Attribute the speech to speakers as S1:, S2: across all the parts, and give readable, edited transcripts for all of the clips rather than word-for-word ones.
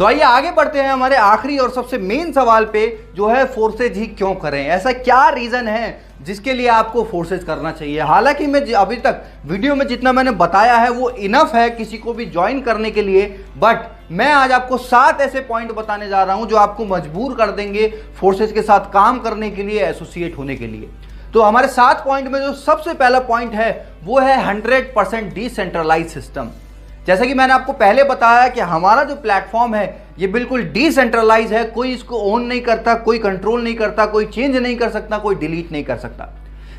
S1: तो आइए आगे बढ़ते हैं हमारे आखिरी और सबसे मेन सवाल पे, जो है फोर्सेज ही क्यों करें। ऐसा क्या रीजन है जिसके लिए आपको फोर्सेज करना चाहिए। हालांकि मैं अभी तक वीडियो में जितना मैंने बताया है वो इनफ है किसी को भी ज्वाइन करने के लिए, बट मैं आज आपको 7 ऐसे पॉइंट बताने जा रहा हूं जो आपको मजबूर कर देंगे फोर्सेज के साथ काम करने के लिए, एसोसिएट होने के लिए। तो हमारे 7 पॉइंट में जो सबसे पहला पॉइंट है वो है 100% डिसेंट्रलाइज सिस्टम। जैसा कि मैंने आपको पहले बताया कि हमारा जो प्लेटफॉर्म है ये बिल्कुल डिसेंट्रलाइज है, कोई इसको ओन नहीं करता, कोई कंट्रोल नहीं करता, कोई चेंज नहीं कर सकता, कोई डिलीट नहीं कर सकता।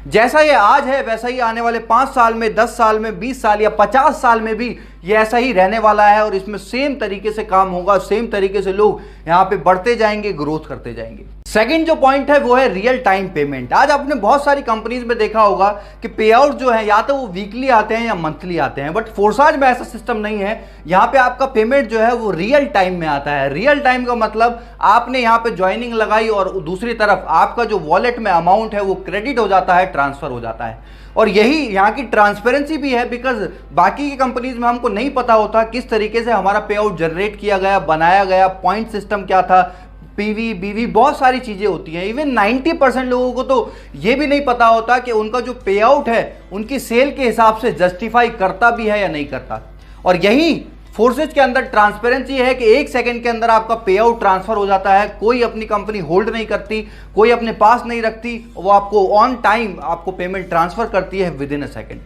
S1: जैसा ये आज है वैसा ही आने वाले 5 साल में, 10 साल में, 20 साल या 50 साल में भी ये ऐसा ही रहने वाला है और इसमें सेम तरीके से काम होगा, सेम तरीके से लोग यहाँ पे बढ़ते जाएंगे, ग्रोथ करते जाएंगे। सेकंड जो पॉइंट है वो है रियल टाइम पेमेंट। आज आपने बहुत सारी कंपनीज में देखा होगा कि पे आउट जो है या तो वो वीकली आते हैं या मंथली आते हैं, बट फोर्साज में ऐसा सिस्टम नहीं है। यहाँ पे आपका पेमेंट जो है वो रियल टाइम में आता है। रियल टाइम का मतलब आपने यहाँ पे ज्वाइनिंग लगाई और दूसरी तरफ आपका जो वॉलेट में अमाउंट है वो क्रेडिट हो जाता है, ट्रांसफर हो जाता है। और यही यहाँ की ट्रांसपेरेंसी भी है, बिकॉज बाकी की कंपनीज में हमको नहीं पता होता किस तरीके से हमारा पे आउट जनरेट किया गया, बनाया गया, पॉइंट सिस्टम क्या था, पीवी बीवी बहुत सारी चीजें होती हैं। इवन 90% लोगों को तो ये भी नहीं पता होता कि उनका जो पे आउट है उनकी सेल के हिसाब से जस्टिफाई करता भी है या नहीं करता। और यही फोर्सेज के अंदर ट्रांसपेरेंसी है कि 1 सेकंड के अंदर आपका पे आउट ट्रांसफर हो जाता है। कोई अपनी कंपनी होल्ड नहीं करती, कोई अपने पास नहीं रखती, वो आपको ऑन टाइम आपको पेमेंट ट्रांसफर करती है with in a second.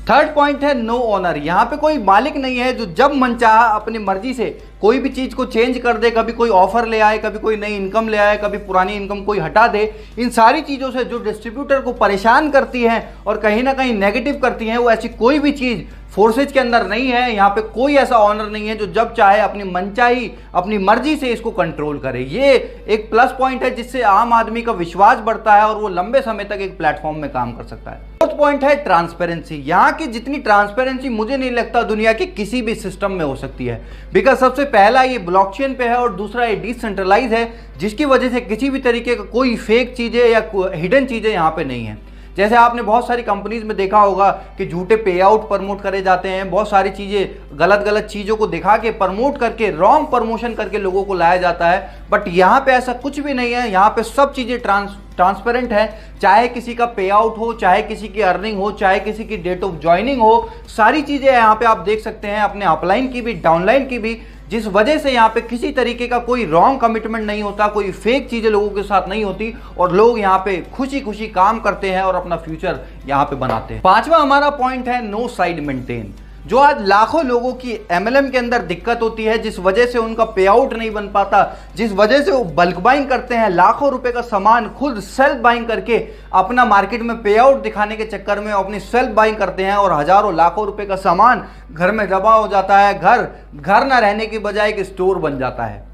S1: Third point है नो ओनर। यहाँ पे कोई मालिक नहीं है जो जब मन चाहा अपनी मर्जी से कोई भी चीज को चेंज कर दे, कभी कोई ऑफर ले आए, कभी कोई नई इनकम ले आए, कभी पुरानी इनकम कोई हटा दे। इन सारी चीजों से जो डिस्ट्रीब्यूटर को परेशान करती हैं और कहीं ना कहीं नेगेटिव करती हैं, वो ऐसी कोई भी चीज फोर्सेज के अंदर नहीं है। यहाँ पे कोई ऐसा ऑनर नहीं है जो जब चाहे अपनी मनचाही अपनी मर्जी से इसको कंट्रोल करे। ये एक प्लस पॉइंट है जिससे आम आदमी का विश्वास बढ़ता है और वो लंबे समय तक एक प्लेटफॉर्म में काम कर सकता है। फोर्थ पॉइंट है ट्रांसपेरेंसी। यहाँ की जितनी ट्रांसपेरेंसी मुझे नहीं लगता दुनिया के किसी भी सिस्टम में हो सकती है, बिकॉज सबसे पहला ये ब्लॉकचेन पे है और दूसरा ये डिसेंट्रलाइज है, जिसकी वजह से किसी भी तरीके का कोई फेक चीजें या हिडन चीजें यहाँ पे नहीं है। जैसे आपने बहुत सारी कंपनीज में देखा होगा कि झूठे पे आउट प्रमोट करे जाते हैं, बहुत सारी चीज़ें गलत चीज़ों को दिखा के प्रमोट करके, रॉन्ग प्रमोशन करके लोगों को लाया जाता है। बट यहाँ पे ऐसा कुछ भी नहीं है। यहाँ पे सब चीज़ें ट्रांसपेरेंट है। चाहे किसी का पे आउट हो, चाहे किसी की अर्निंग हो, चाहे किसी की डेट ऑफ ज्वाइनिंग हो, सारी चीज़ें यहाँ पे आप देख सकते हैं, अपने अपलाइन की भी, डाउनलाइन की भी, जिस वजह से यहाँ पे किसी तरीके का कोई रॉन्ग कमिटमेंट नहीं होता, कोई फेक चीजें लोगों के साथ नहीं होती और लोग यहाँ पे खुशी खुशी काम करते हैं और अपना फ्यूचर यहाँ पे बनाते हैं। 5वां हमारा पॉइंट है नो साइड मेंटेन। जो आज लाखों लोगों की एमएलएम के अंदर दिक्कत होती है, जिस वजह से उनका पे आउट नहीं बन पाता, जिस वजह से वो बल्क बाइंग करते हैं, लाखों रुपए का सामान खुद सेल्फ बाइंग करके अपना मार्केट में पे आउट दिखाने के चक्कर में अपनी सेल्फ बाइंग करते हैं और हजारों लाखों रुपए का सामान घर में जमा हो जाता है। घर ना रहने की बजाय एक स्टोर बन जाता है।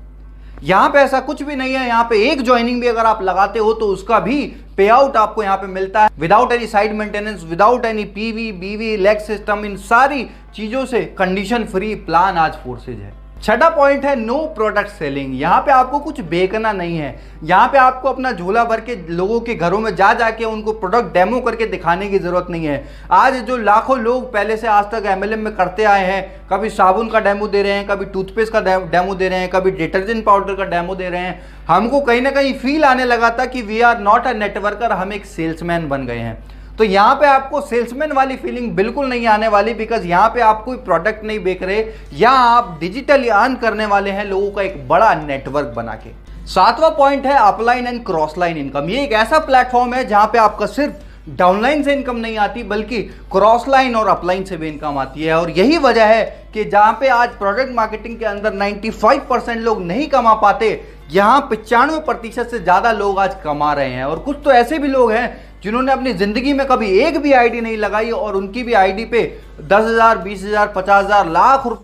S1: यहाँ पे ऐसा कुछ भी नहीं है। यहाँ पे एक ज्वाइनिंग भी अगर आप लगाते हो तो उसका भी पे आउट आपको यहाँ पे मिलता है without any side maintenance, without any PV बीवी लेग सिस्टम। इन सारी चीजों से कंडीशन फ्री प्लान आज फोर्सेज है। 6वां पॉइंट है नो प्रोडक्ट सेलिंग। यहाँ पे आपको कुछ बेचना नहीं है। यहाँ पे आपको अपना झोला भर के लोगों के घरों में जाके उनको प्रोडक्ट डेमो करके दिखाने की जरूरत नहीं है। आज जो लाखों लोग पहले से आज तक एमएलएम में करते आए हैं, कभी साबुन का डेमो दे रहे हैं, कभी टूथपेस्ट का डेमो दे रहे हैं, कभी डिटर्जेंट पाउडर का डेमो दे रहे हैं, हमको कहीं ना कहीं फील आने लगा था कि we are not a networker, हम एक सेल्समैन बन गए हैं। तो यहाँ पे आपको सेल्समैन वाली फीलिंग बिल्कुल नहीं आने वाली, बिकॉज यहाँ पे आप कोई प्रोडक्ट नहीं बेच रहे, या आप डिजिटली अर्न करने वाले हैं लोगों का एक बड़ा नेटवर्क बना के। 7वां पॉइंट है upline and cross line income. ये एक ऐसा प्लेटफॉर्म है जहाँ पे आपका सिर्फ डाउनलाइन से इनकम नहीं आती बल्कि क्रॉस लाइन और अपलाइन से भी इनकम आती है। और यही वजह है कि जहाँ पे आज प्रोडक्ट मार्केटिंग के अंदर 95% लोग नहीं कमा पाते, यहाँ 95% से ज्यादा लोग आज कमा रहे हैं। और कुछ तो ऐसे भी लोग हैं जिन्होंने अपनी जिंदगी में कभी एक भी आईडी नहीं लगाई और उनकी भी आईडी पे 10,000, 20,000, 50,000, लाख रुपए